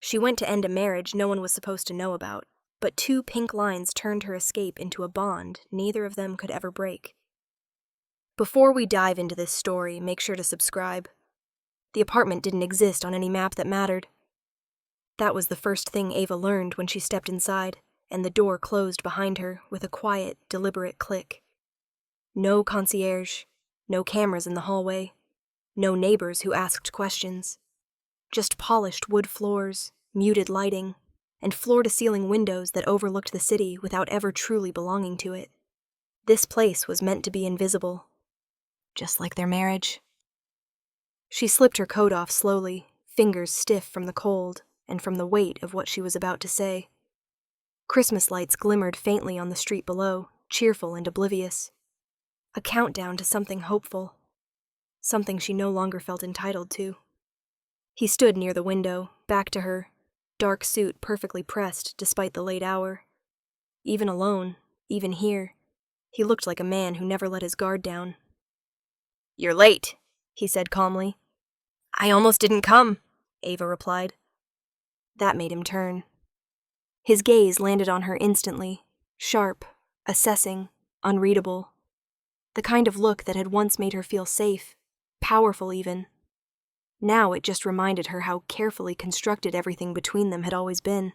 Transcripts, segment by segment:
She went to end a marriage no one was supposed to know about, but 2 pink lines turned her escape into a bond neither of them could ever break. Before we dive into this story, make sure to subscribe. The apartment didn't exist on any map that mattered. That was the first thing Ava learned when she stepped inside, and the door closed behind her with a quiet, deliberate click. No concierge, no cameras in the hallway, no neighbors who asked questions. Just polished wood floors, muted lighting, and floor-to-ceiling windows that overlooked the city without ever truly belonging to it. This place was meant to be invisible, just like their marriage. She slipped her coat off slowly, fingers stiff from the cold and from the weight of what she was about to say. Christmas lights glimmered faintly on the street below, cheerful and oblivious. A countdown to something hopeful, something she no longer felt entitled to. He stood near the window, back to her, dark suit perfectly pressed despite the late hour. Even alone, even here, he looked like a man who never let his guard down. "You're late," he said calmly. "I almost didn't come," Ava replied. That made him turn. His gaze landed on her instantly, sharp, assessing, unreadable. The kind of look that had once made her feel safe, powerful even. Now it just reminded her how carefully constructed everything between them had always been.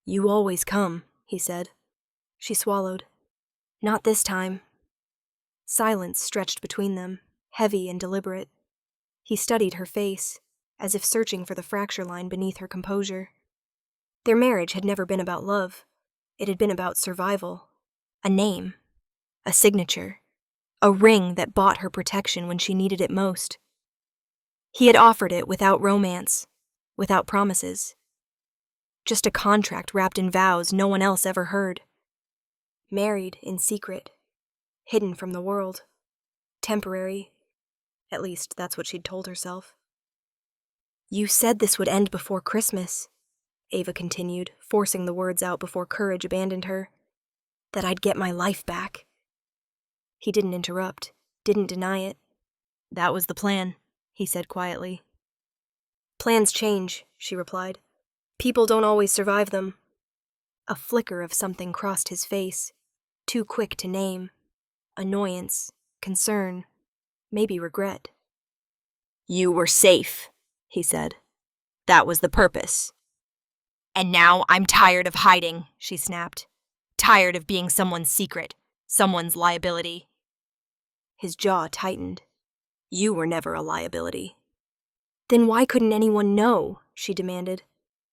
"You always come," he said. She swallowed. "Not this time." Silence stretched between them, heavy and deliberate. He studied her face, as if searching for the fracture line beneath her composure. Their marriage had never been about love. It had been about survival. A name. A signature. A ring that bought her protection when she needed it most. He had offered it without romance, without promises. Just a contract wrapped in vows no one else ever heard. Married in secret. Hidden from the world. Temporary. At least that's what she'd told herself. "You said this would end before Christmas," Ava continued, forcing the words out before courage abandoned her. "That I'd get my life back." He didn't interrupt, didn't deny it. "That was the plan," he said quietly. "Plans change," she replied. "People don't always survive them." A flicker of something crossed his face, too quick to name. Annoyance, concern, maybe regret. "You were safe," he said. "That was the purpose." "And now I'm tired of hiding," she snapped. "Tired of being someone's secret, someone's liability." His jaw tightened. "You were never a liability." "Then why couldn't anyone know?" she demanded.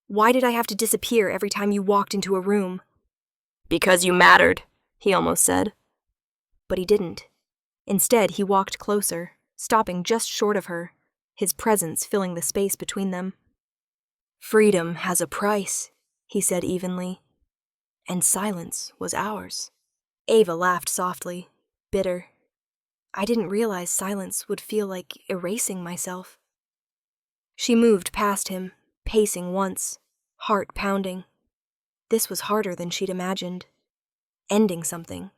"Why did I have to disappear every time you walked into a room?" "Because you mattered," he almost said. But he didn't. Instead, he walked closer, stopping just short of her, his presence filling the space between them. "Freedom has a price," he said evenly. "And silence was ours." Ava laughed softly, bitter. "I didn't realize silence would feel like erasing myself." She moved past him, pacing once, heart pounding. This was harder than she'd imagined. Ending something,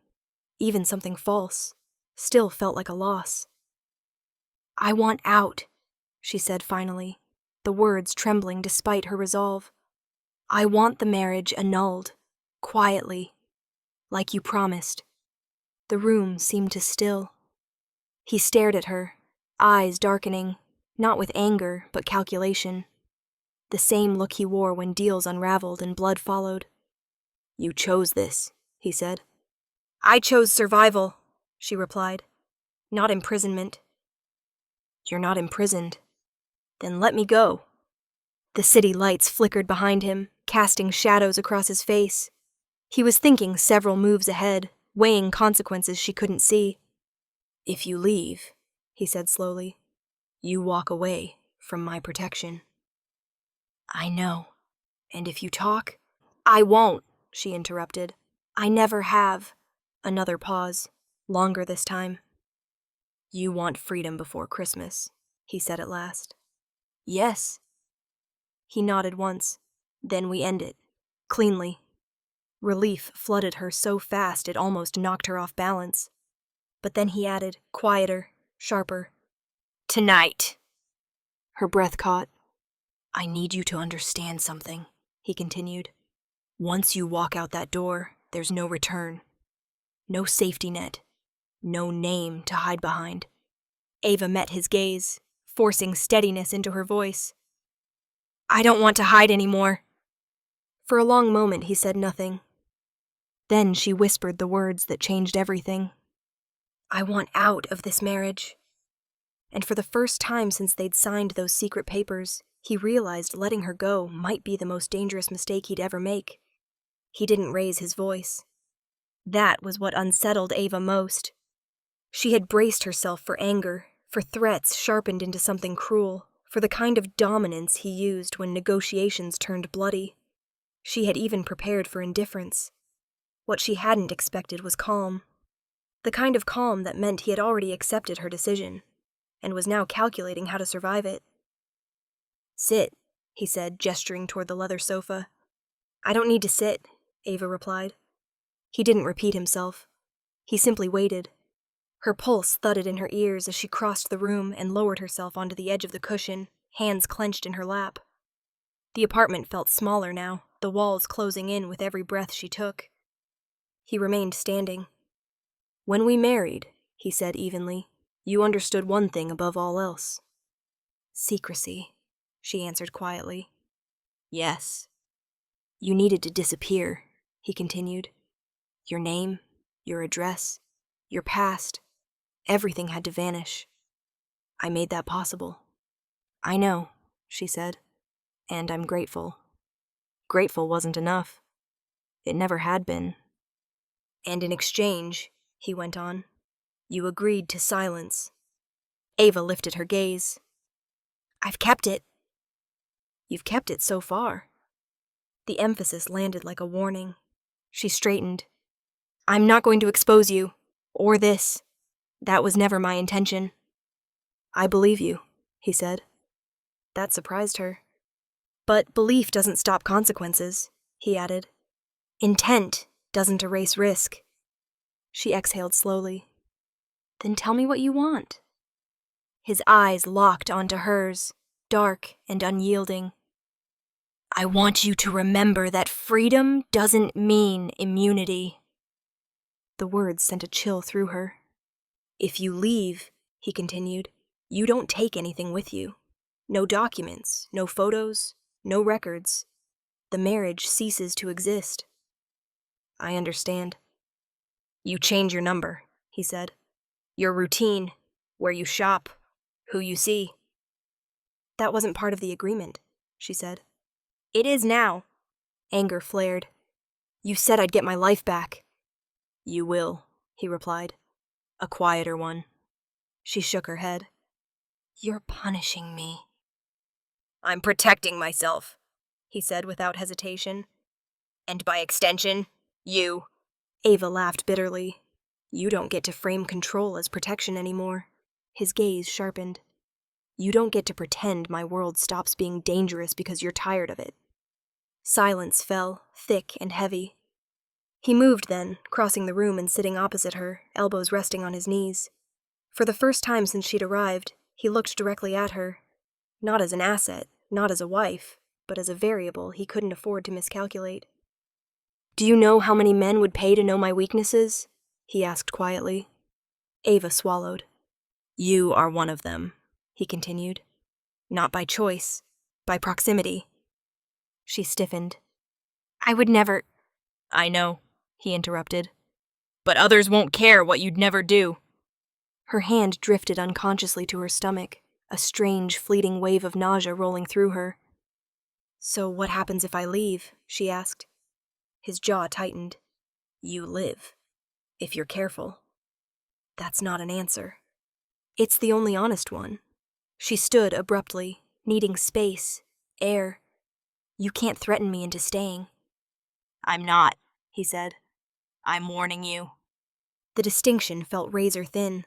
even something false, still felt like a loss. "I want out," she said finally, the words trembling despite her resolve. "I want the marriage annulled, quietly, like you promised." The room seemed to still. He stared at her, eyes darkening, not with anger, but calculation. The same look he wore when deals unraveled and blood followed. "You chose this," he said. "I chose survival," she replied. "Not imprisonment." "You're not imprisoned. Then let me go." The city lights flickered behind him, casting shadows across his face. He was thinking several moves ahead, weighing consequences she couldn't see. "If you leave," he said slowly, "you walk away from my protection." "I know. And if you talk—" "I won't," she interrupted. "I never have." Another pause, longer this time. "You want freedom before Christmas," he said at last. "Yes." He nodded once. "Then we end it. Cleanly." Relief flooded her so fast it almost knocked her off balance. But then he added, quieter, sharper, "Tonight." Her breath caught. I need you to understand something, he continued. Once you walk out that door, there's no return. No safety net. No name to hide behind. Ava met his gaze, forcing steadiness into her voice. I don't want to hide anymore. For a long moment he said nothing. Then she whispered the words that changed everything. I want out of this marriage. And for the first time since they'd signed those secret papers, he realized letting her go might be the most dangerous mistake he'd ever make. He didn't raise his voice. That was what unsettled Ava most. She had braced herself for anger, for threats sharpened into something cruel, for the kind of dominance he used when negotiations turned bloody. She had even prepared for indifference. What she hadn't expected was calm. The kind of calm that meant he had already accepted her decision, and was now calculating how to survive it. Sit, he said, gesturing toward the leather sofa. I don't need to sit, Ava replied. He didn't repeat himself. He simply waited. Her pulse thudded in her ears as she crossed the room and lowered herself onto the edge of the cushion, hands clenched in her lap. The apartment felt smaller now, the walls closing in with every breath she took. He remained standing. When we married, he said evenly, you understood one thing above all else. Secrecy, she answered quietly. Yes. You needed to disappear, he continued. Your name, your address, your past, everything had to vanish. I made that possible. I know, she said, and I'm grateful. Grateful wasn't enough. It never had been. And in exchange, he went on, you agreed to silence. Ava lifted her gaze. I've kept it. You've kept it so far. The emphasis landed like a warning. She straightened. I'm not going to expose you, or this. That was never my intention. I believe you, he said. That surprised her. But belief doesn't stop consequences, he added. Intent doesn't erase risk. She exhaled slowly. Then tell me what you want. His eyes locked onto hers, dark and unyielding. I want you to remember that freedom doesn't mean immunity. The words sent a chill through her. If you leave, he continued, you don't take anything with you. No documents, no photos, no records. The marriage ceases to exist. I understand. You change your number, he said. Your routine, where you shop, who you see. That wasn't part of the agreement, she said. It is now. Anger flared. You said I'd get my life back. You will, he replied. A quieter one. She shook her head. You're punishing me. I'm protecting myself, he said without hesitation. And by extension, you. Ava laughed bitterly. You don't get to frame control as protection anymore. His gaze sharpened. You don't get to pretend my world stops being dangerous because you're tired of it. Silence fell, thick and heavy. He moved then, crossing the room and sitting opposite her, elbows resting on his knees. For the first time since she'd arrived, he looked directly at her, not as an asset, not as a wife, but as a variable he couldn't afford to miscalculate. Do you know how many men would pay to know my weaknesses? He asked quietly. Ava swallowed. You are one of them, he continued. Not by choice, by proximity. She stiffened. I would never... I know, he interrupted. But others won't care what you'd never do. Her hand drifted unconsciously to her stomach, a strange, fleeting wave of nausea rolling through her. So what happens if I leave? She asked. His jaw tightened. You live. If you're careful. That's not an answer. It's the only honest one. She stood abruptly, needing space, air. You can't threaten me into staying. I'm not, he said. I'm warning you. The distinction felt razor thin.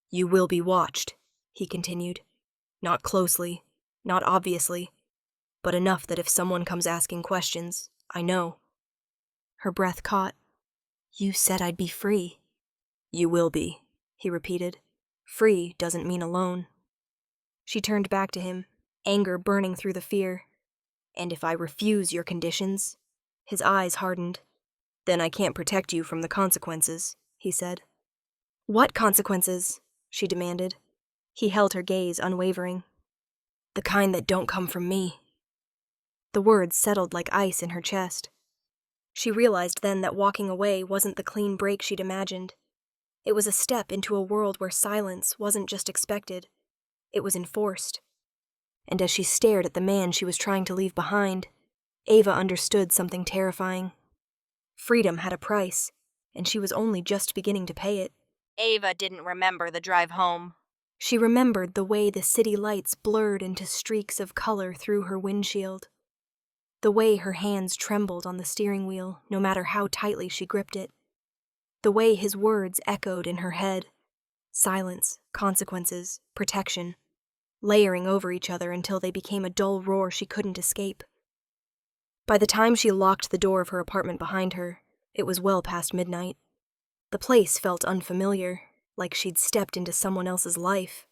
You will be watched, he continued. Not closely, not obviously, but enough that if someone comes asking questions, I know. Her breath caught. You said I'd be free. You will be, he repeated. Free doesn't mean alone. She turned back to him, anger burning through the fear. "And if I refuse your conditions?" His eyes hardened. "Then I can't protect you from the consequences," he said. "What consequences?" she demanded. He held her gaze unwavering. "The kind that don't come from me." The words settled like ice in her chest. She realized then that walking away wasn't the clean break she'd imagined. It was a step into a world where silence wasn't just expected, it was enforced. And as she stared at the man she was trying to leave behind, Ava understood something terrifying. Freedom had a price, and she was only just beginning to pay it. Ava didn't remember the drive home. She remembered the way the city lights blurred into streaks of color through her windshield. The way her hands trembled on the steering wheel, no matter how tightly she gripped it. The way his words echoed in her head. Silence, consequences, protection, layering over each other until they became a dull roar she couldn't escape. By the time she locked the door of her apartment behind her, it was well past midnight. The place felt unfamiliar, like she'd stepped into someone else's life.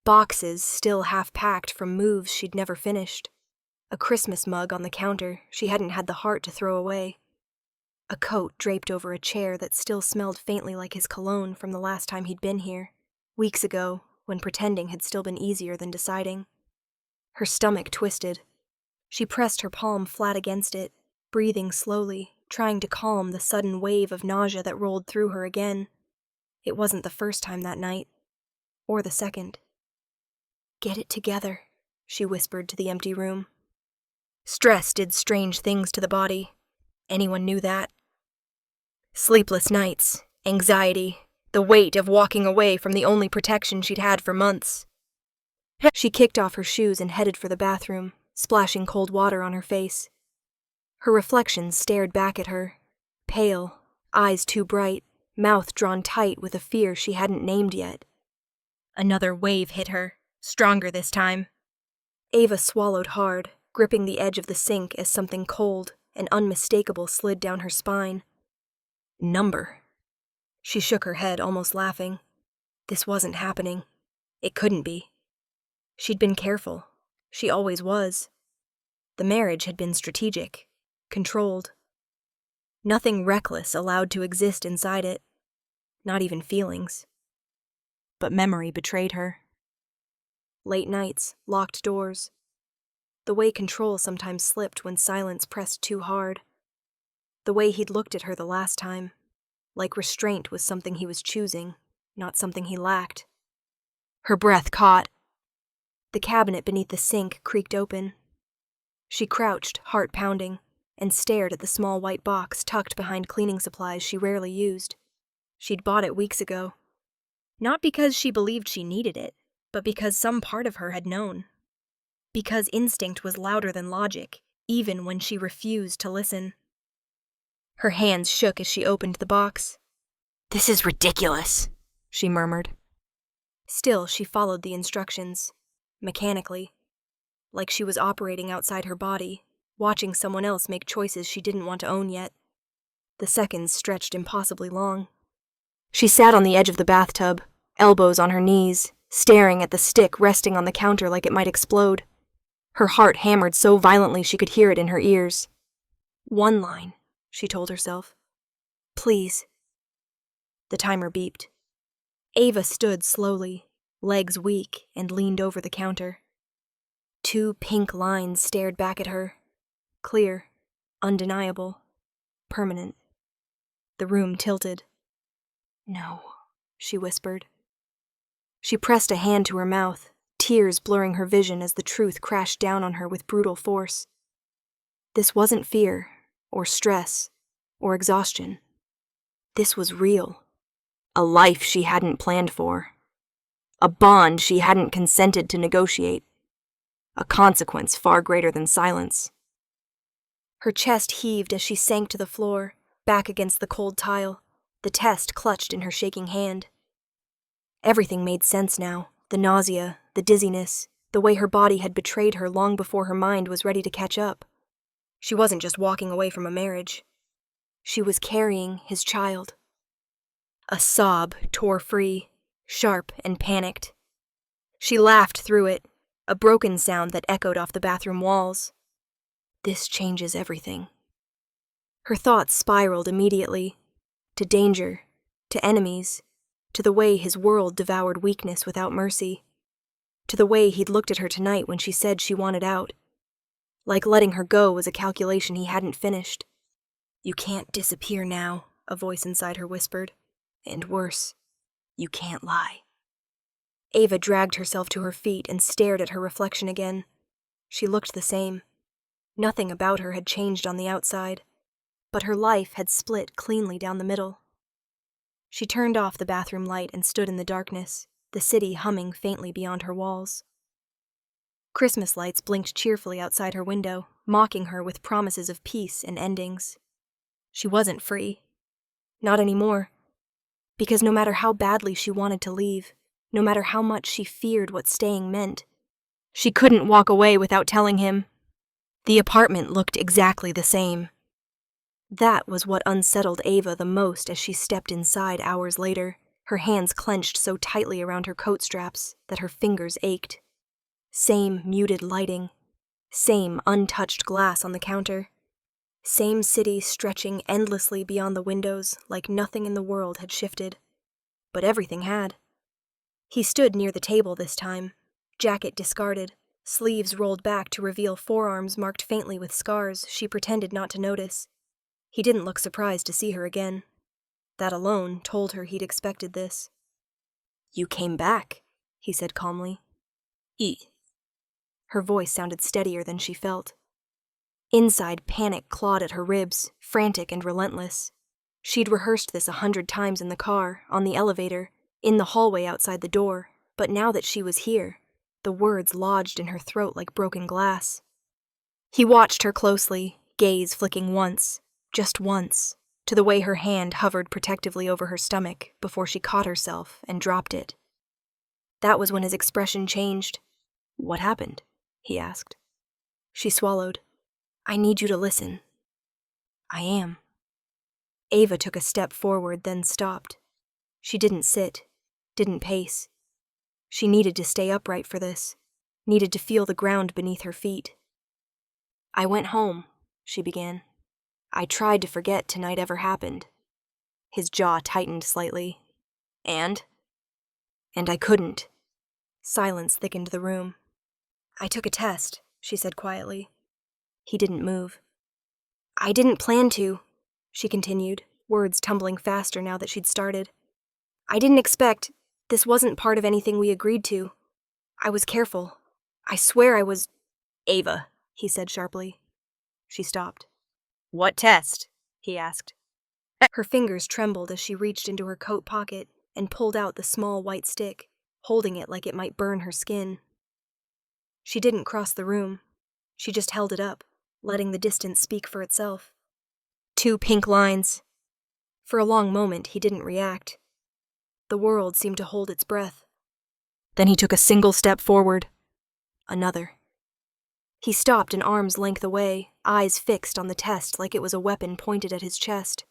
Boxes still half-packed from moves she'd never finished. A Christmas mug on the counter she hadn't had the heart to throw away. A coat draped over a chair that still smelled faintly like his cologne from the last time he'd been here, weeks ago, when pretending had still been easier than deciding. Her stomach twisted. She pressed her palm flat against it, breathing slowly, trying to calm the sudden wave of nausea that rolled through her again. It wasn't the first time that night, or the second. "Get it together," she whispered to the empty room. Stress did strange things to the body. Anyone knew that. Sleepless nights, anxiety, the weight of walking away from the only protection she'd had for months. She kicked off her shoes and headed for the bathroom, splashing cold water on her face. Her reflection stared back at her, pale, eyes too bright, mouth drawn tight with a fear she hadn't named yet. Another wave hit her, stronger this time. Ava swallowed hard, gripping the edge of the sink as something cold and unmistakable slid down her spine. Number. She shook her head, almost laughing. This wasn't happening. It couldn't be. She'd been careful. She always was. The marriage had been strategic, controlled. Nothing reckless allowed to exist inside it. Not even feelings. But memory betrayed her. Late nights, locked doors. The way control sometimes slipped when silence pressed too hard. The way he'd looked at her the last time, like restraint was something he was choosing, not something he lacked. Her breath caught. The cabinet beneath the sink creaked open. She crouched, heart pounding, and stared at the small white box tucked behind cleaning supplies she rarely used. She'd bought it weeks ago. Not because she believed she needed it, but because some part of her had known. Because instinct was louder than logic, even when she refused to listen. Her hands shook as she opened the box. "This is ridiculous," she murmured. Still, she followed the instructions, mechanically, like she was operating outside her body, watching someone else make choices she didn't want to own yet. The seconds stretched impossibly long. She sat on the edge of the bathtub, elbows on her knees, staring at the stick resting on the counter like it might explode. Her heart hammered so violently she could hear it in her ears. "One line," she told herself. "Please." The timer beeped. Ava stood slowly, legs weak, and leaned over the counter. 2 pink lines stared back at her. Clear, undeniable, permanent. The room tilted. "No," she whispered. She pressed a hand to her mouth, tears blurring her vision as the truth crashed down on her with brutal force. This wasn't fear, or stress, or exhaustion. This was real. A life she hadn't planned for. A bond she hadn't consented to negotiate. A consequence far greater than silence. Her chest heaved as she sank to the floor, back against the cold tile, the test clutched in her shaking hand. Everything made sense now, the nausea, the dizziness, the way her body had betrayed her long before her mind was ready to catch up. She wasn't just walking away from a marriage. She was carrying his child. A sob tore free, sharp and panicked. She laughed through it, a broken sound that echoed off the bathroom walls. This changes everything. Her thoughts spiraled immediately, to danger, to enemies, to the way his world devoured weakness without mercy, to the way he'd looked at her tonight when she said she wanted out. Like letting her go was a calculation he hadn't finished. You can't disappear now, a voice inside her whispered. And worse, you can't lie. Ava dragged herself to her feet and stared at her reflection again. She looked the same. Nothing about her had changed on the outside, but her life had split cleanly down the middle. She turned off the bathroom light and stood in the darkness, the city humming faintly beyond her walls. Christmas lights blinked cheerfully outside her window, mocking her with promises of peace and endings. She wasn't free. Not anymore. Because no matter how badly she wanted to leave, no matter how much she feared what staying meant, she couldn't walk away without telling him. The apartment looked exactly the same. That was what unsettled Ava the most as she stepped inside hours later, her hands clenched so tightly around her coat straps that her fingers ached. Same muted lighting, same untouched glass on the counter, same city stretching endlessly beyond the windows like nothing in the world had shifted. But everything had. He stood near the table this time, jacket discarded, sleeves rolled back to reveal forearms marked faintly with scars she pretended not to notice. He didn't look surprised to see her again. That alone told her he'd expected this. "You came back," he said calmly. Her voice sounded steadier than she felt. Inside, panic clawed at her ribs, frantic and relentless. She'd rehearsed this 100 times in the car, on the elevator, in the hallway outside the door, but now that she was here, the words lodged in her throat like broken glass. He watched her closely, gaze flicking once, just once, to the way her hand hovered protectively over her stomach before she caught herself and dropped it. That was when his expression changed. "What happened?" he asked. She swallowed. "I need you to listen." "I am." Ava took a step forward, then stopped. She didn't sit, didn't pace. She needed to stay upright for this, needed to feel the ground beneath her feet. "I went home," she began. "I tried to forget tonight ever happened." His jaw tightened slightly. And I couldn't." Silence thickened the room. "I took a test," she said quietly. He didn't move. "I didn't plan to," she continued, words tumbling faster now that she'd started. "I didn't expect. This wasn't part of anything we agreed to. I was careful. I swear I was—" "Ava," he said sharply. She stopped. "What test?" he asked. Her fingers trembled as she reached into her coat pocket and pulled out the small white stick, holding it like it might burn her skin. She didn't cross the room. She just held it up, letting the distance speak for itself. 2 pink lines. For a long moment, he didn't react. The world seemed to hold its breath. Then he took a single step forward. Another. He stopped an arm's length away, eyes fixed on the test like it was a weapon pointed at his chest.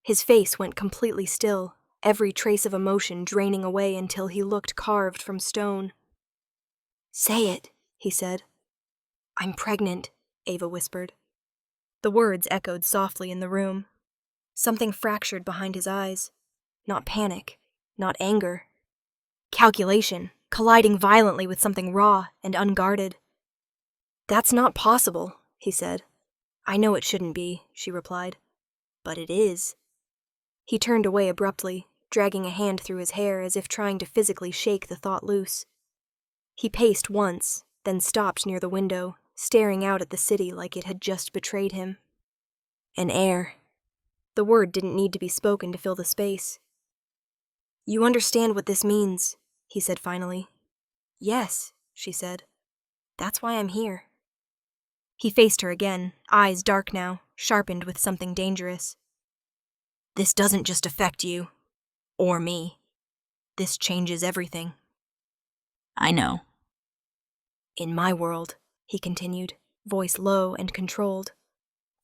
His face went completely still, every trace of emotion draining away until he looked carved from stone. "Say it," he said. "I'm pregnant," Ava whispered. The words echoed softly in the room. Something fractured behind his eyes. Not panic, not anger. Calculation, colliding violently with something raw and unguarded. "That's not possible," he said. "I know it shouldn't be," she replied. "But it is." He turned away abruptly, dragging a hand through his hair as if trying to physically shake the thought loose. He paced once, then stopped near the window, staring out at the city like it had just betrayed him. An heir. The word didn't need to be spoken to fill the space. "You understand what this means," he said finally. "Yes," she said. "That's why I'm here." He faced her again, eyes dark now, sharpened with something dangerous. "This doesn't just affect you. Or me. This changes everything." "I know." "In my world," he continued, voice low and controlled,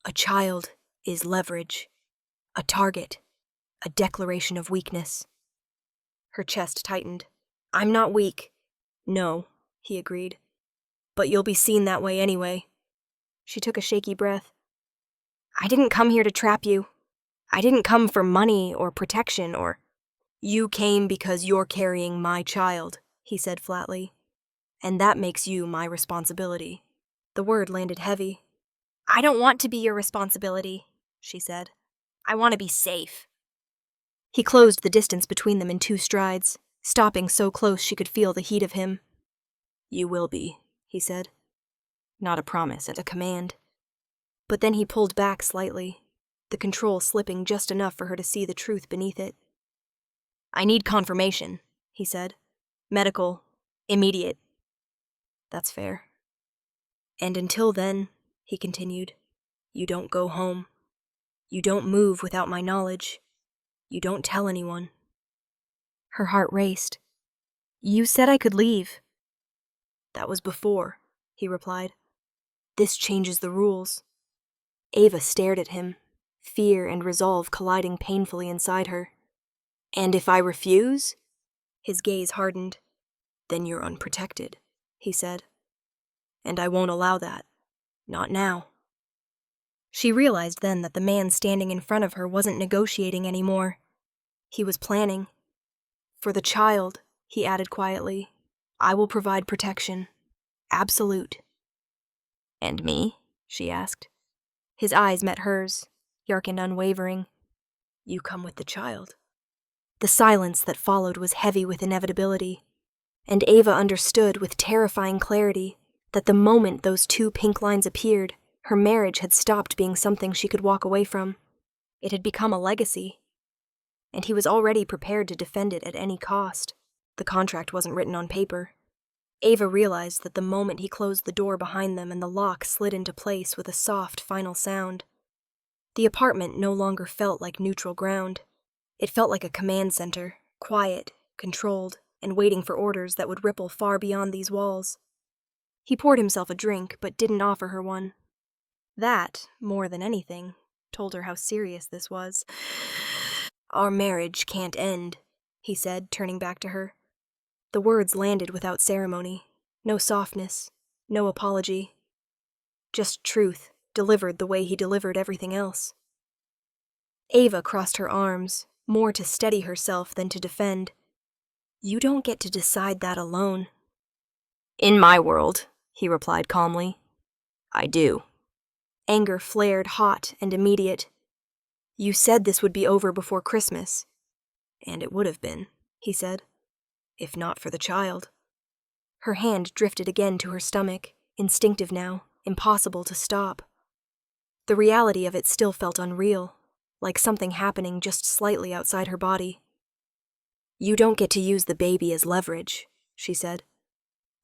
"a child is leverage, a target, a declaration of weakness." Her chest tightened. "I'm not weak. No, he agreed. But you'll be seen that way anyway. She took a shaky breath. I didn't come here to trap you. I didn't come for money or protection or... You came because you're carrying my child, he said flatly. And that makes you my responsibility. The word landed heavy. I don't want to be your responsibility, she said. I want to be safe. He closed the distance between them in 2 strides, stopping so close she could feel the heat of him. You will be, he said. Not a promise, a command. But then he pulled back slightly, the control slipping just enough for her to see the truth beneath it. I need confirmation, he said. Medical, immediate. That's fair. And until then, he continued, you don't go home. You don't move without my knowledge. You don't tell anyone. Her heart raced. You said I could leave. That was before, he replied. This changes the rules. Ava stared at him, fear and resolve colliding painfully inside her. And if I refuse? His gaze hardened. Then you're unprotected, he said. And I won't allow that. Not now. She realized then that the man standing in front of her wasn't negotiating anymore. He was planning. For the child, he added quietly, I will provide protection. Absolute. And me? She asked. His eyes met hers, yark and unwavering. You come with the child. The silence that followed was heavy with inevitability, and Ava understood with terrifying clarity that the moment those 2 pink lines appeared, her marriage had stopped being something she could walk away from. It had become a legacy, and he was already prepared to defend it at any cost. The contract wasn't written on paper. Ava realized that the moment he closed the door behind them and the lock slid into place with a soft, final sound, the apartment no longer felt like neutral ground. It felt like a command center, quiet, controlled, and waiting for orders that would ripple far beyond these walls. He poured himself a drink, but didn't offer her one. That, more than anything, told her how serious this was. Our marriage can't end, he said, turning back to her. The words landed without ceremony, no softness, no apology. Just truth, delivered the way he delivered everything else. Ava crossed her arms, more to steady herself than to defend. You don't get to decide that alone. In my world, he replied calmly. I do. Anger flared hot and immediate. You said this would be over before Christmas. And it would have been, he said, if not for the child. Her hand drifted again to her stomach, instinctive now, impossible to stop. The reality of it still felt unreal, like something happening just slightly outside her body. You don't get to use the baby as leverage, she said.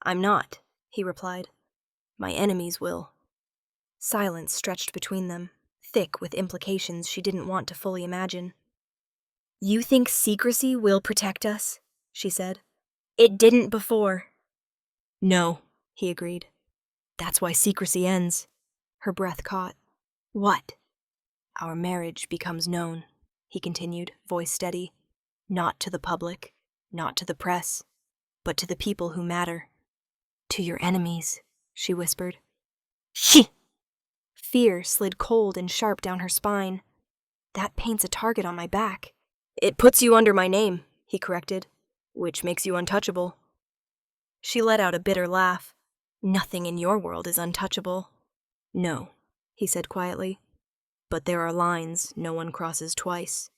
I'm not, he replied. My enemies will. Silence stretched between them, thick with implications she didn't want to fully imagine. You think secrecy will protect us? She said. It didn't before. No, he agreed. That's why secrecy ends. Her breath caught. What? Our marriage becomes known, he continued, voice steady. Not to the public, not to the press, but to the people who matter. To your enemies, she whispered. Shh! Fear slid cold and sharp down her spine. That paints a target on my back. It puts you under my name, he corrected, which makes you untouchable. She let out a bitter laugh. Nothing in your world is untouchable. No, he said quietly. But there are lines no one crosses twice.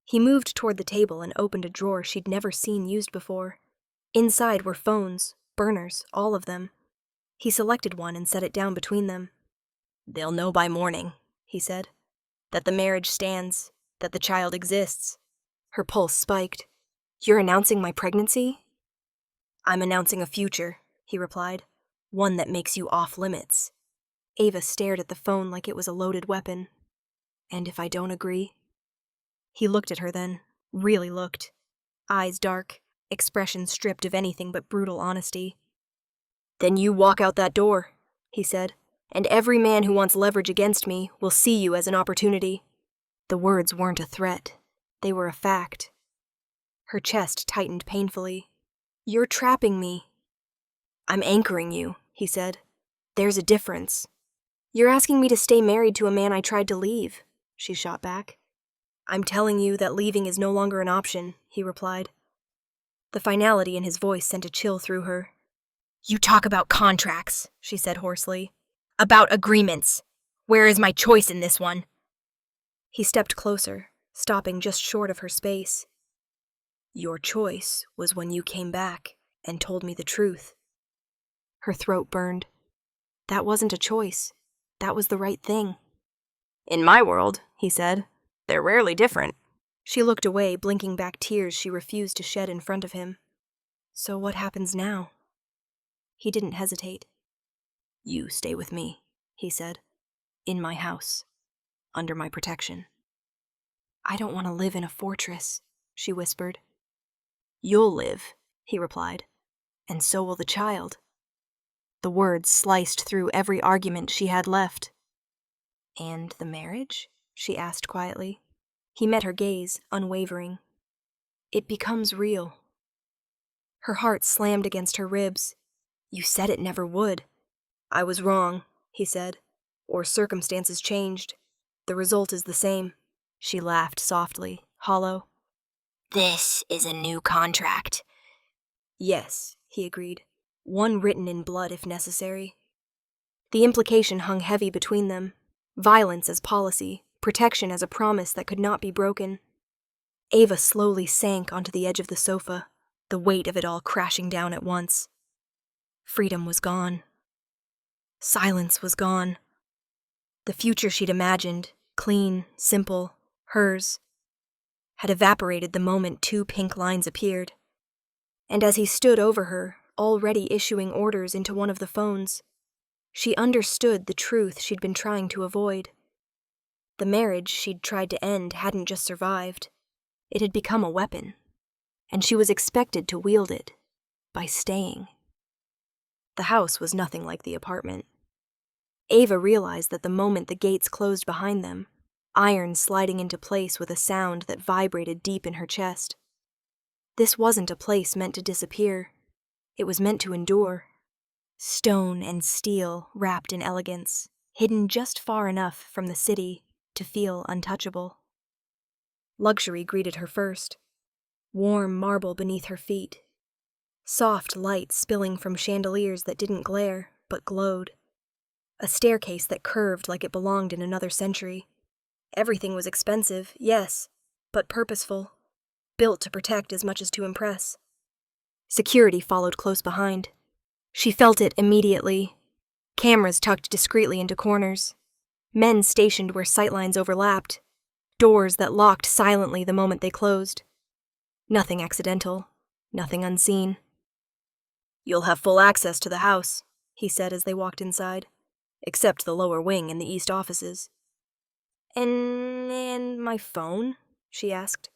He moved toward the table and opened a drawer she'd never seen used before. Inside were phones, burners, all of them. He selected one and set it down between them. They'll know by morning, he said, that the marriage stands, that the child exists. Her pulse spiked. You're announcing my pregnancy? I'm announcing a future, he replied. One that makes you off limits. Ava stared at the phone like it was a loaded weapon. And if I don't agree? He looked at her then, really looked. Eyes dark, expression stripped of anything but brutal honesty. Then you walk out that door, he said, and every man who wants leverage against me will see you as an opportunity. The words weren't a threat. They were a fact. Her chest tightened painfully. You're trapping me. I'm anchoring you, he said. There's a difference. You're asking me to stay married to a man I tried to leave, she shot back. I'm telling you that leaving is no longer an option, he replied. The finality in his voice sent a chill through her. You talk about contracts, she said hoarsely. About agreements. Where is my choice in this one? He stepped closer, stopping just short of her space. Your choice was when you came back and told me the truth. Her throat burned. That wasn't a choice. That was the right thing. In my world, he said, they're rarely different. She looked away, blinking back tears she refused to shed in front of him. So what happens now? He didn't hesitate. You stay with me, he said. In my house. Under my protection. I don't want to live in a fortress, she whispered. You'll live, he replied. And so will the child. The words sliced through every argument she had left. And the marriage? She asked quietly. He met her gaze, unwavering. It becomes real. Her heart slammed against her ribs. You said it never would. I was wrong, he said. Or circumstances changed. The result is the same. She laughed softly, hollow. This is a new contract. Yes, he agreed. One written in blood if necessary. The implication hung heavy between them. Violence as policy, protection as a promise that could not be broken. Ava slowly sank onto the edge of the sofa, the weight of it all crashing down at once. Freedom was gone. Silence was gone. The future she'd imagined, clean, simple, hers, had evaporated the moment 2 pink lines appeared. And as he stood over her, already issuing orders into one of the phones, she understood the truth she'd been trying to avoid. The marriage she'd tried to end hadn't just survived. It had become a weapon, and she was expected to wield it by staying. The house was nothing like the apartment. Ava realized that the moment the gates closed behind them, iron sliding into place with a sound that vibrated deep in her chest. This wasn't a place meant to disappear. It was meant to endure. Stone and steel wrapped in elegance, hidden just far enough from the city to feel untouchable. Luxury greeted her first. Warm marble beneath her feet. Soft light spilling from chandeliers that didn't glare, but glowed. A staircase that curved like it belonged in another century. Everything was expensive, yes, but purposeful. Built to protect as much as to impress. Security followed close behind. She felt it immediately. Cameras tucked discreetly into corners. Men stationed where sightlines overlapped. Doors that locked silently the moment they closed. Nothing accidental. Nothing unseen. You'll have full access to the house, he said as they walked inside. Except the lower wing and the east offices. And my phone? She asked.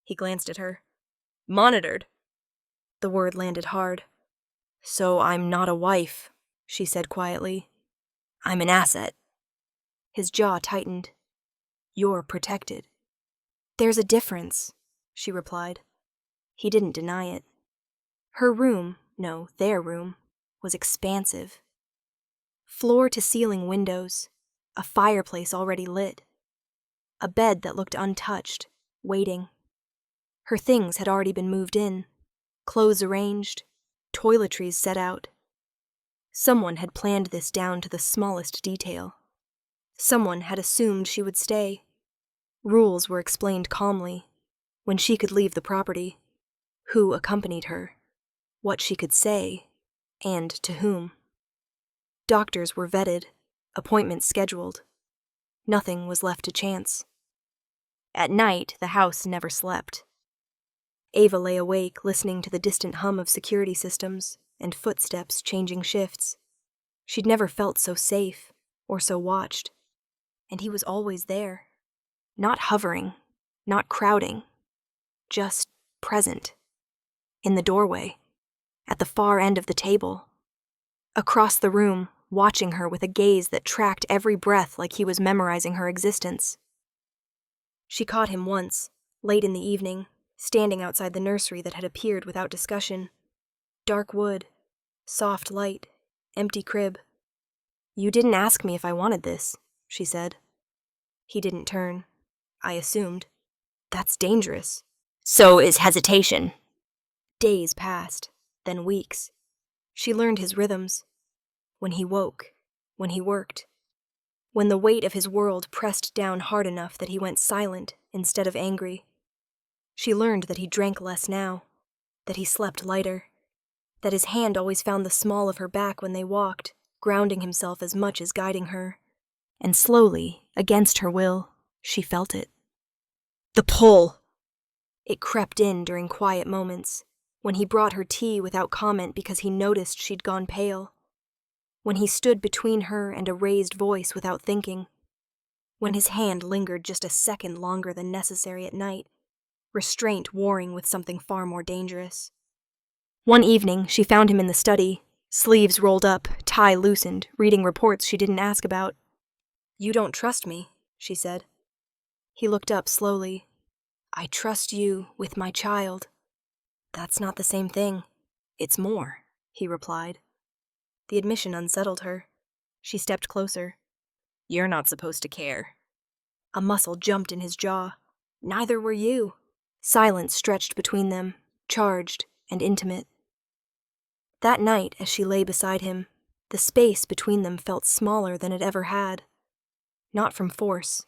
He glanced at her. Monitored. The word landed hard. So I'm not a wife, she said quietly. I'm an asset. His jaw tightened. You're protected. There's a difference, she replied. He didn't deny it. Her room, no, their room, was expansive. Floor-to-ceiling windows, a fireplace already lit. A bed that looked untouched, waiting. Her things had already been moved in, clothes arranged, toiletries set out. Someone had planned this down to the smallest detail. Someone had assumed she would stay. Rules were explained calmly. When she could leave the property, who accompanied her, what she could say, and to whom. Doctors were vetted, appointments scheduled. Nothing was left to chance. At night, the house never slept. Ava lay awake, listening to the distant hum of security systems and footsteps changing shifts. She'd never felt so safe or so watched. And he was always there. Not hovering, not crowding, just present. In the doorway, at the far end of the table. Across the room, watching her with a gaze that tracked every breath like he was memorizing her existence. She caught him once, late in the evening, standing outside the nursery that had appeared without discussion. Dark wood, Soft light, empty crib. You didn't ask me if I wanted this, she said. He didn't turn. I assumed. That's dangerous. So is hesitation. Days passed, then weeks. She learned his rhythms. When he woke, when he worked, when the weight of his world pressed down hard enough that he went silent instead of angry. She learned that he drank less now, that he slept lighter, that his hand always found the small of her back when they walked, grounding himself as much as guiding her. And slowly, against her will, she felt it. The pull! It crept in during quiet moments, when he brought her tea without comment because he noticed she'd gone pale, when he stood between her and a raised voice without thinking, when his hand lingered just a second longer than necessary at night, restraint warring with something far more dangerous. One evening, she found him in the study, sleeves rolled up, tie loosened, reading reports she didn't ask about. You don't trust me, she said. He looked up slowly. I trust you with my child. That's not the same thing. It's more, he replied. The admission unsettled her. She stepped closer. You're not supposed to care. A muscle jumped in his jaw. Neither were you. Silence stretched between them, charged and intimate. That night, as she lay beside him, the space between them felt smaller than it ever had. Not from force,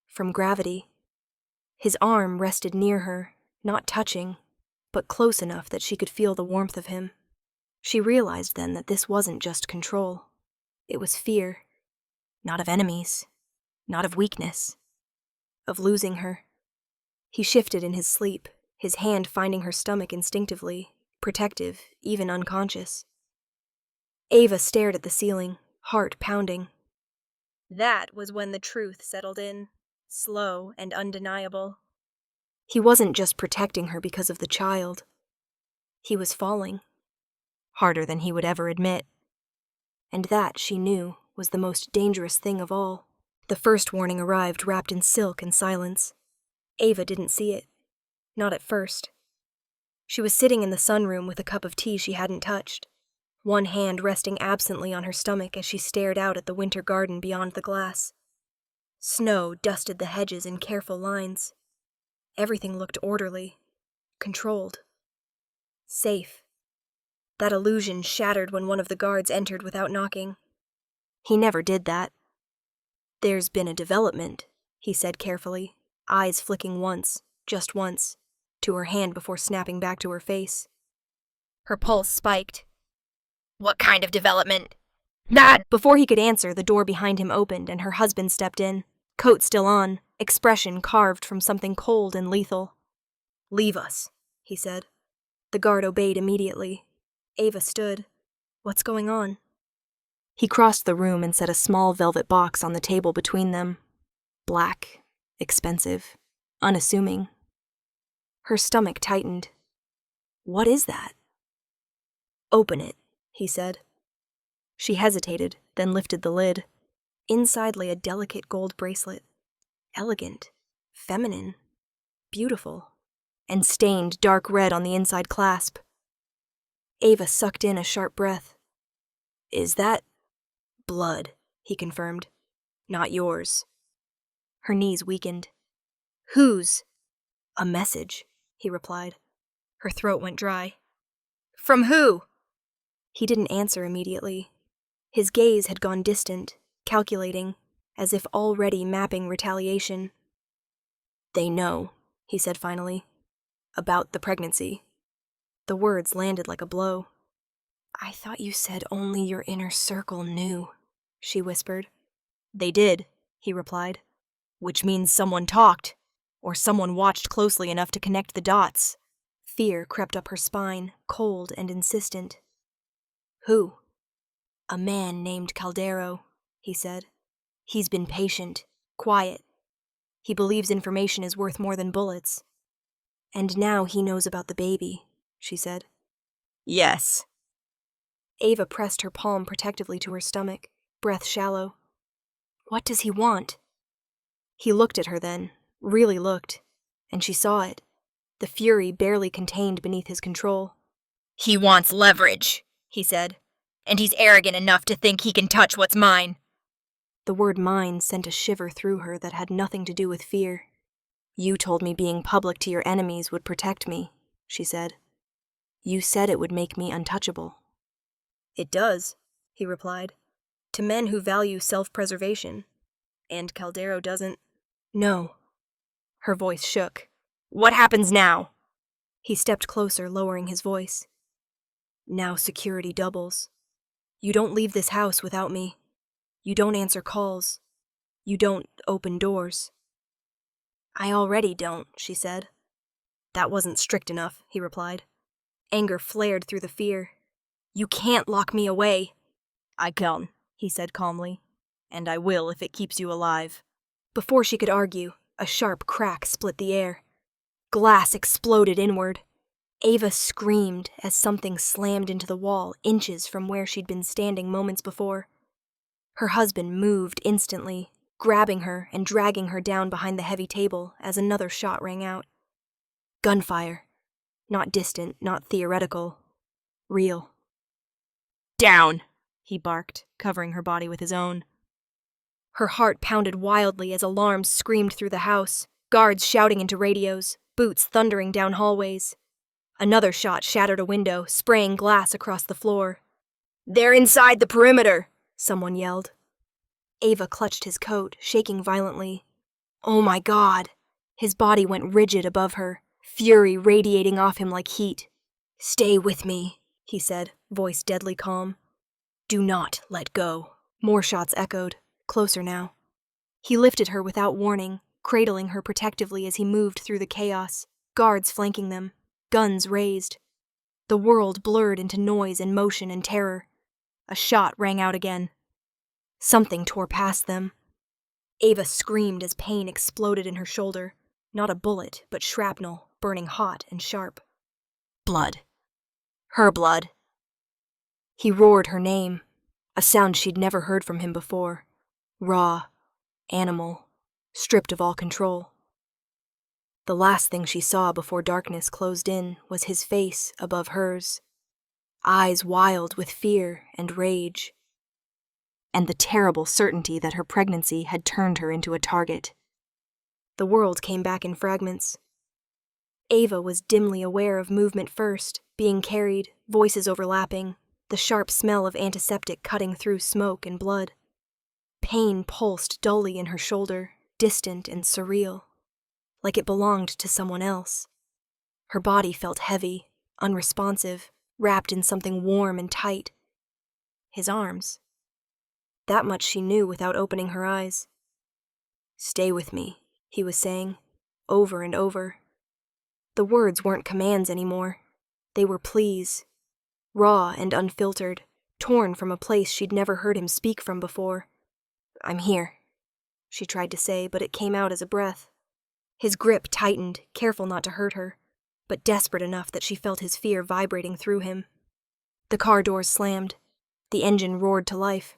from gravity. His arm rested near her, not touching, but close enough that she could feel the warmth of him. She realized then that this wasn't just control. It was fear. Not of enemies, not of weakness, of losing her. He shifted in his sleep, his hand finding her stomach instinctively, protective, even unconscious. Ava stared at the ceiling, heart pounding. That was when the truth settled in, slow and undeniable. He wasn't just protecting her because of the child. He was falling. Harder than he would ever admit. And that, she knew, was the most dangerous thing of all. The first warning arrived wrapped in silk and silence. Ava didn't see it. Not at first. She was sitting in the sunroom with a cup of tea she hadn't touched, one hand resting absently on her stomach as she stared out at the winter garden beyond the glass. Snow dusted the hedges in careful lines. Everything looked orderly, controlled, safe. That illusion shattered when one of the guards entered without knocking. He never did that. There's been a development, he said carefully, eyes flicking once, just once, to her hand before snapping back to her face. Her pulse spiked. What kind of development? That! Before he could answer, the door behind him opened and her husband stepped in, coat still on, expression carved from something cold and lethal. Leave us, he said. The guard obeyed immediately. Ava stood. What's going on? He crossed the room and set a small velvet box on the table between them. Black, expensive, unassuming. Her stomach tightened. What is that? Open it, he said. She hesitated, then lifted the lid. Inside lay a delicate gold bracelet. Elegant, feminine, beautiful, and stained dark red on the inside clasp. Ava sucked in a sharp breath. Is that blood, he confirmed. Not yours. Her knees weakened. Whose? A message, he replied. Her throat went dry. From who? He didn't answer immediately. His gaze had gone distant, calculating, as if already mapping retaliation. They know, he said finally. About the pregnancy. The words landed like a blow. I thought you said only your inner circle knew, she whispered. They did, he replied. Which means someone talked, or someone watched closely enough to connect the dots. Fear crept up her spine, cold and insistent. Who? A man named Caldero, he said. He's been patient, quiet. He believes information is worth more than bullets. And now he knows about the baby, she said. Yes. Ava pressed her palm protectively to her stomach, breath shallow. What does he want? He looked at her then, really looked, and she saw it, the fury barely contained beneath his control. He wants leverage, he said, And he's arrogant enough to think he can touch what's mine. The word mine sent a shiver through her that had nothing to do with fear. You told me being public to your enemies would protect me, she said. You said it would make me untouchable. It does, he replied, to men who value self-preservation. And Caldero doesn't. No. Her voice shook. What happens now? He stepped closer, lowering his voice. Now security doubles. You don't leave this house without me. You don't answer calls. You don't open doors. I already don't, she said. That wasn't strict enough, he replied. Anger flared through the fear. You can't lock me away. I can, he said calmly. And I will if it keeps you alive. Before she could argue, a sharp crack split the air. Glass exploded inward. Ava screamed as something slammed into the wall inches from where she'd been standing moments before. Her husband moved instantly, grabbing her and dragging her down behind the heavy table as another shot rang out. Gunfire. Not distant, not theoretical. Real. Down, he barked, covering her body with his own. Her heart pounded wildly as alarms screamed through the house, guards shouting into radios, boots thundering down hallways. Another shot shattered a window, spraying glass across the floor. They're inside the perimeter, someone yelled. Ava clutched his coat, shaking violently. Oh my God! His body went rigid above her, fury radiating off him like heat. Stay with me, he said, voice deadly calm. Do not let go. More shots echoed, closer now. He lifted her without warning, cradling her protectively as he moved through the chaos, guards flanking them, guns raised. The world blurred into noise and motion and terror. A shot rang out again. Something tore past them. Ava screamed as pain exploded in her shoulder. Not a bullet, but shrapnel, burning hot and sharp. Blood. Her blood. He roared her name, a sound she'd never heard from him before. Raw, animal, stripped of all control. The last thing she saw before darkness closed in was his face above hers, eyes wild with fear and rage, and the terrible certainty that her pregnancy had turned her into a target. The world came back in fragments. Ava was dimly aware of movement first, being carried, voices overlapping, the sharp smell of antiseptic cutting through smoke and blood. Pain pulsed dully in her shoulder, distant and surreal, like it belonged to someone else. Her body felt heavy, unresponsive, wrapped in something warm and tight. His arms. That much she knew without opening her eyes. Stay with me, he was saying, over and over. The words weren't commands anymore. They were pleas, raw and unfiltered, torn from a place she'd never heard him speak from before. I'm here, she tried to say, but it came out as a breath. His grip tightened, careful not to hurt her, but desperate enough that she felt his fear vibrating through him. The car doors slammed. The engine roared to life.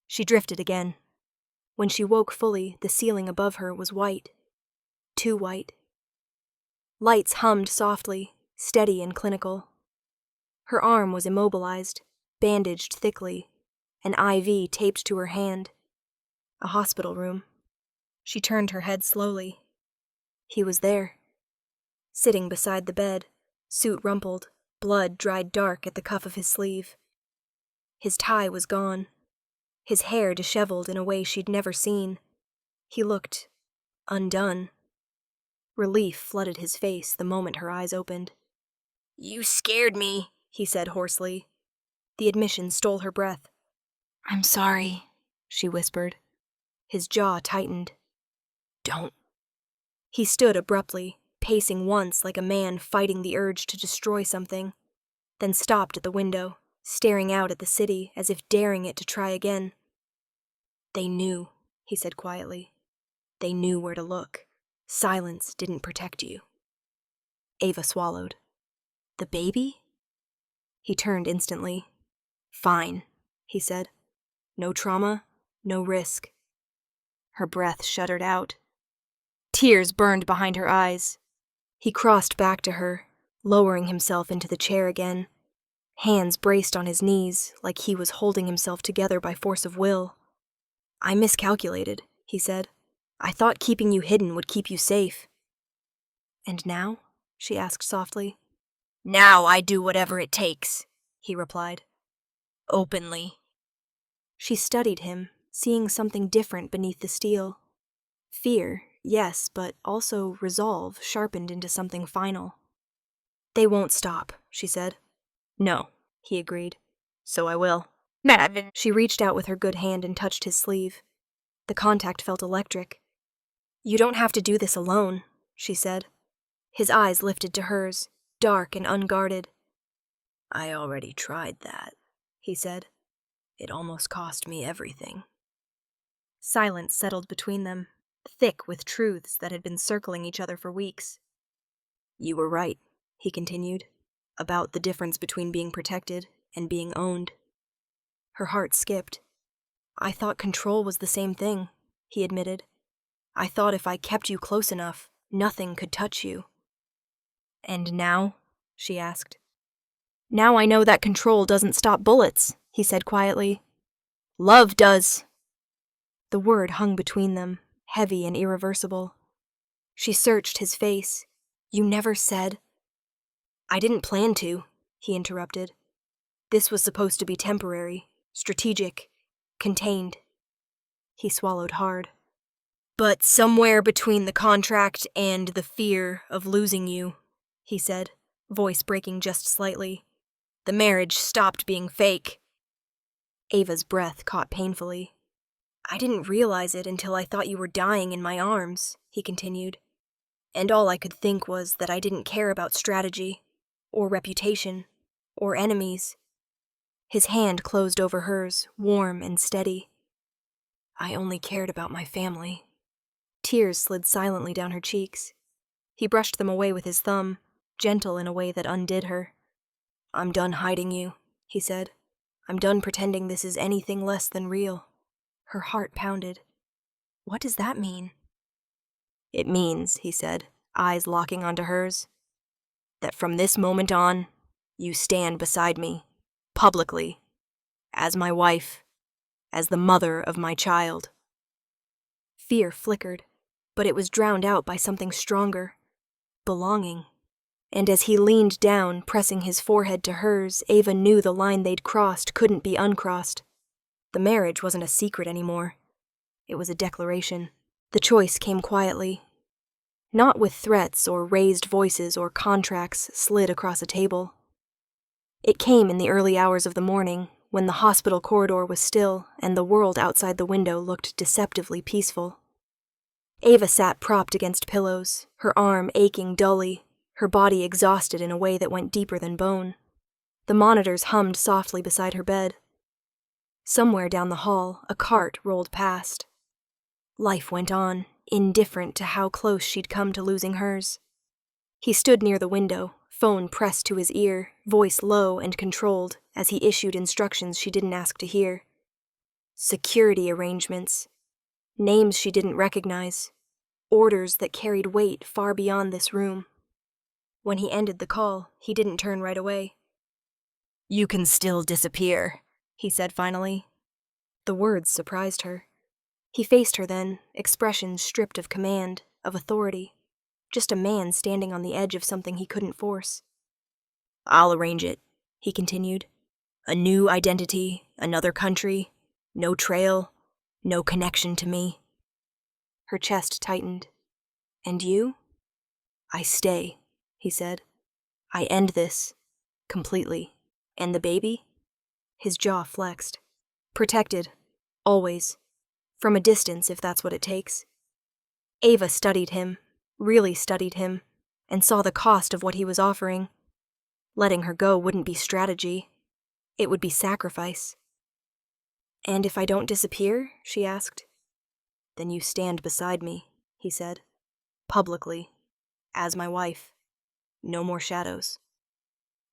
She drifted again. When she woke fully, the ceiling above her was white. Too white. Lights hummed softly, steady and clinical. Her arm was immobilized, bandaged thickly, an IV taped to her hand. A hospital room. She turned her head slowly. He was there. Sitting beside the bed, suit rumpled, blood dried dark at the cuff of his sleeve. His tie was gone. His hair disheveled in a way she'd never seen. He looked undone. Relief flooded his face the moment her eyes opened. You scared me, he said hoarsely. The admission stole her breath. I'm sorry, she whispered. His jaw tightened. Don't. He stood abruptly, pacing once like a man fighting the urge to destroy something, then stopped at the window, staring out at the city as if daring it to try again. They knew, he said quietly. They knew where to look. Silence didn't protect you. Ava swallowed. The baby? He turned instantly. Fine, he said. No trauma, no risk. Her breath shuddered out. Tears burned behind her eyes. He crossed back to her, lowering himself into the chair again. Hands braced on his knees, like he was holding himself together by force of will. I miscalculated, he said. I thought keeping you hidden would keep you safe. And now? She asked softly. Now I do whatever it takes, he replied. Openly. She studied him, seeing something different beneath the steel. Fear, yes, but also resolve sharpened into something final. They won't stop, she said. No, he agreed. So I will. Madden. She reached out with her good hand and touched his sleeve. The contact felt electric. You don't have to do this alone, she said. His eyes lifted to hers, dark and unguarded. I already tried that, he said. It almost cost me everything. Silence settled between them, thick with truths that had been circling each other for weeks. You were right, he continued, about the difference between being protected and being owned. Her heart skipped. I thought control was the same thing, he admitted. I thought if I kept you close enough, nothing could touch you. And now? She asked. Now I know that control doesn't stop bullets, he said quietly. Love does. The word hung between them, heavy and irreversible. She searched his face. You never said. I didn't plan to, he interrupted. This was supposed to be temporary, strategic, contained. He swallowed hard. But somewhere between the contract and the fear of losing you, he said, voice breaking just slightly, the marriage stopped being fake. Ava's breath caught painfully. I didn't realize it until I thought you were dying in my arms, he continued. And all I could think was that I didn't care about strategy, or reputation, or enemies. His hand closed over hers, warm and steady. I only cared about my family. Tears slid silently down her cheeks. He brushed them away with his thumb, gentle in a way that undid her. I'm done hiding you, he said. I'm done pretending this is anything less than real. Her heart pounded. What does that mean? It means, he said, eyes locking onto hers, that from this moment on, you stand beside me, publicly, as my wife, as the mother of my child. Fear flickered, but it was drowned out by something stronger, belonging. And as he leaned down, pressing his forehead to hers, Ava knew the line they'd crossed couldn't be uncrossed. The marriage wasn't a secret anymore. It was a declaration. The choice came quietly. Not with threats or raised voices or contracts slid across a table. It came in the early hours of the morning, when the hospital corridor was still and the world outside the window looked deceptively peaceful. Ava sat propped against pillows, her arm aching dully, her body exhausted in a way that went deeper than bone. The monitors hummed softly beside her bed. Somewhere down the hall, a cart rolled past. Life went on, indifferent to how close she'd come to losing hers. He stood near the window, phone pressed to his ear, voice low and controlled, as he issued instructions she didn't ask to hear. Security arrangements. Names she didn't recognize. Orders that carried weight far beyond this room. When he ended the call, he didn't turn right away. You can still disappear, he said finally. The words surprised her. He faced her then, expressions stripped of command, of authority. Just a man standing on the edge of something he couldn't force. I'll arrange it, he continued. A new identity, another country, no trail, no connection to me. Her chest tightened. And you? I stay, he said. I end this, completely. And the baby? His jaw flexed. Protected, always. From a distance, if that's what it takes. Ava studied him, really studied him, and saw the cost of what he was offering. Letting her go wouldn't be strategy. It would be sacrifice. And if I don't disappear? She asked. Then you stand beside me, he said. Publicly. As my wife. No more shadows.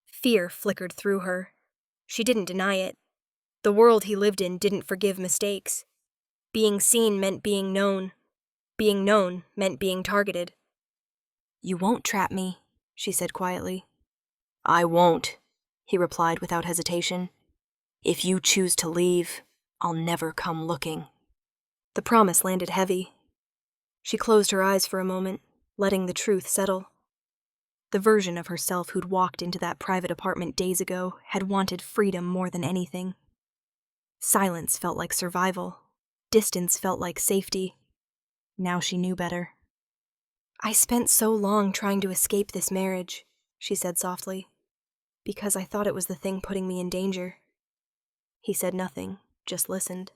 Fear flickered through her. She didn't deny it. The world he lived in didn't forgive mistakes. Being seen meant being known. Being known meant being targeted. You won't trap me, she said quietly. I won't, he replied without hesitation. If you choose to leave, I'll never come looking. The promise landed heavy. She closed her eyes for a moment, letting the truth settle. The version of herself who'd walked into that private apartment days ago had wanted freedom more than anything. Silence felt like survival. Distance felt like safety. Now she knew better. I spent so long trying to escape this marriage, she said softly, because I thought it was the thing putting me in danger. He said nothing, just listened.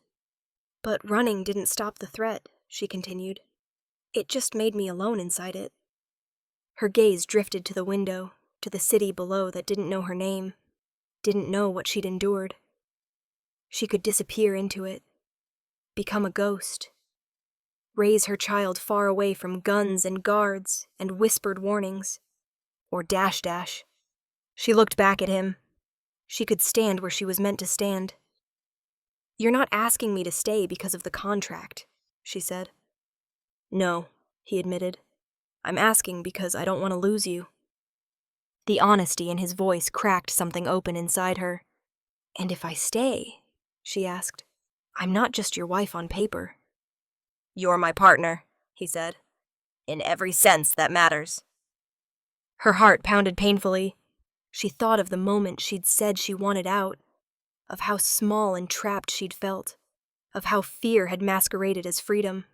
But running didn't stop the threat, she continued. It just made me alone inside it. Her gaze drifted to the window, to the city below that didn't know her name, didn't know what she'd endured. She could disappear into it, become a ghost, raise her child far away from guns and guards and whispered warnings, or dash. She looked back at him. She could stand where she was meant to stand. You're not asking me to stay because of the contract, she said. No, he admitted. I'm asking because I don't want to lose you. The honesty in his voice cracked something open inside her. And if I stay, she asked, I'm not just your wife on paper. You're my partner, he said. In every sense that matters. Her heart pounded painfully. She thought of the moment she'd said she wanted out, of how small and trapped she'd felt, of how fear had masqueraded as freedom.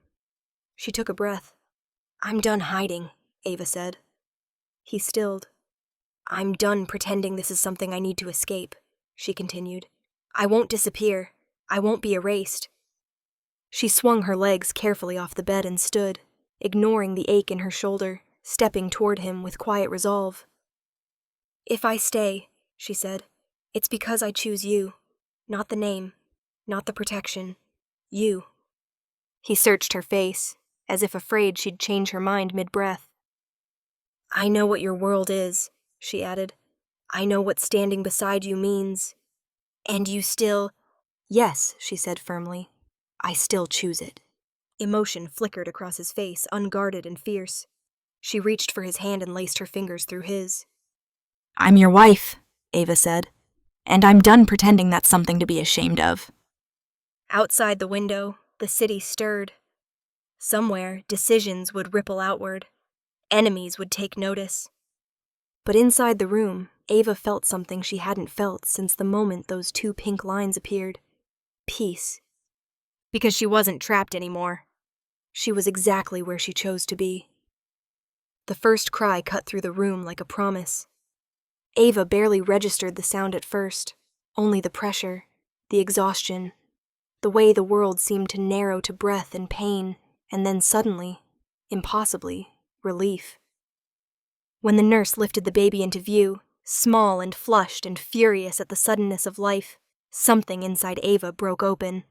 She took a breath. I'm done hiding, Ava said. He stilled. I'm done pretending this is something I need to escape, she continued. I won't disappear. I won't be erased. She swung her legs carefully off the bed and stood, ignoring the ache in her shoulder, stepping toward him with quiet resolve. If I stay, she said, it's because I choose you, not the name, not the protection. You. He searched her face, as if afraid she'd change her mind mid-breath. I know what your world is, she added. I know what standing beside you means. And you still... Yes, she said firmly. I still choose it. Emotion flickered across his face, unguarded and fierce. She reached for his hand and laced her fingers through his. I'm your wife, Ava said, and I'm done pretending that's something to be ashamed of. Outside the window, the city stirred. Somewhere, decisions would ripple outward. Enemies would take notice. But inside the room, Ava felt something she hadn't felt since the moment those two pink lines appeared. Peace. Because she wasn't trapped anymore. She was exactly where she chose to be. The first cry cut through the room like a promise. Ava barely registered the sound at first, only the pressure, the exhaustion, the way the world seemed to narrow to breath and pain, and then suddenly, impossibly, relief. When the nurse lifted the baby into view, small and flushed and furious at the suddenness of life, something inside Ava broke open.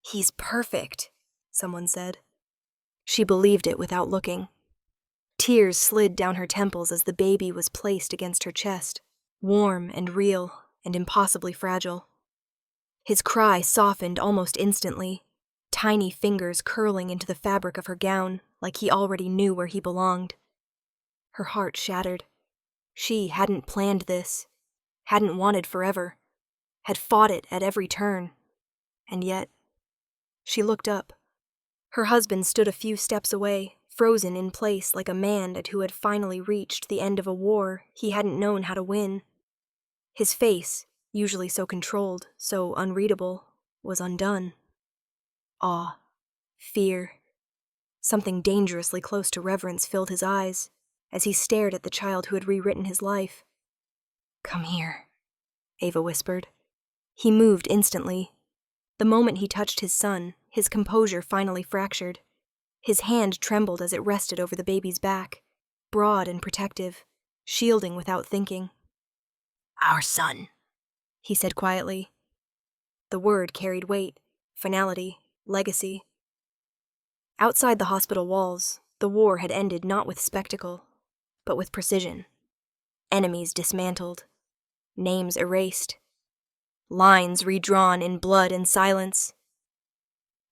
He's perfect, someone said. She believed it without looking. Tears slid down her temples as the baby was placed against her chest, warm and real and impossibly fragile. His cry softened almost instantly, tiny fingers curling into the fabric of her gown like he already knew where he belonged. Her heart shattered. She hadn't planned this, hadn't wanted forever, had fought it at every turn. And yet, she looked up. Her husband stood a few steps away, frozen in place like a man who had finally reached the end of a war he hadn't known how to win. His face, usually so controlled, so unreadable, was undone. Awe, fear, something dangerously close to reverence filled his eyes as he stared at the child who had rewritten his life. Come here, Ava whispered. He moved instantly. The moment he touched his son, his composure finally fractured. His hand trembled as it rested over the baby's back, broad and protective, shielding without thinking. Our son, he said quietly. The word carried weight, finality, legacy. Outside the hospital walls, the war had ended not with spectacle, but with precision. Enemies dismantled, names erased, lines redrawn in blood and silence.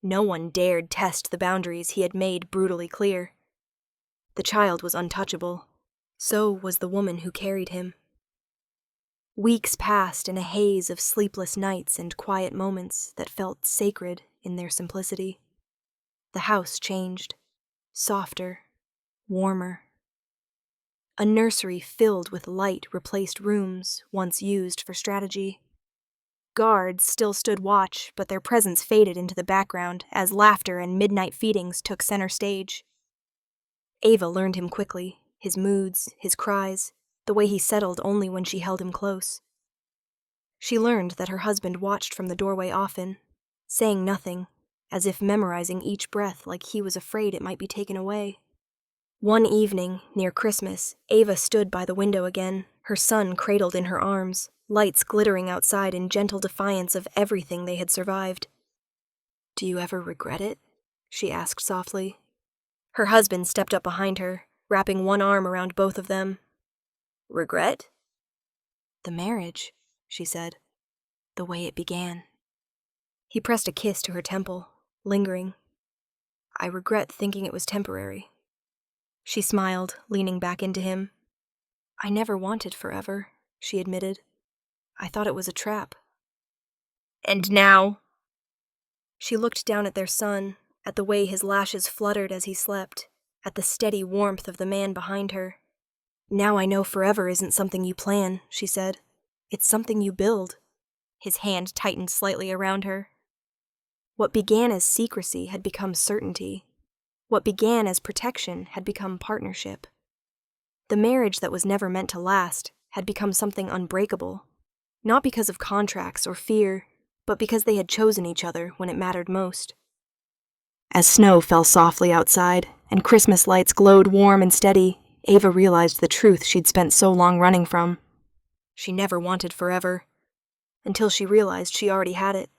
No one dared test the boundaries he had made brutally clear. The child was untouchable. So was the woman who carried him. Weeks passed in a haze of sleepless nights and quiet moments that felt sacred in their simplicity. The house changed, softer, warmer. A nursery filled with light replaced rooms once used for strategy. Guards still stood watch, but their presence faded into the background as laughter and midnight feedings took center stage. Ava learned him quickly, his moods, his cries, the way he settled only when she held him close. She learned that her husband watched from the doorway often, saying nothing, as if memorizing each breath like he was afraid it might be taken away. One evening, near Christmas, Ava stood by the window again, her son cradled in her arms, lights glittering outside in gentle defiance of everything they had survived. "Do you ever regret it?" she asked softly. Her husband stepped up behind her, wrapping one arm around both of them. "Regret?" "The marriage," she said. "The way it began." He pressed a kiss to her temple, lingering. "I regret thinking it was temporary." She smiled, leaning back into him. "I never wanted forever," she admitted. "I thought it was a trap." "And now?" She looked down at their son, at the way his lashes fluttered as he slept, at the steady warmth of the man behind her. "Now I know forever isn't something you plan," she said. "It's something you build." His hand tightened slightly around her. What began as secrecy had become certainty. What began as protection had become partnership. The marriage that was never meant to last had become something unbreakable, not because of contracts or fear, but because they had chosen each other when it mattered most. As snow fell softly outside, and Christmas lights glowed warm and steady, Ava realized the truth she'd spent so long running from. She never wanted forever, until she realized she already had it.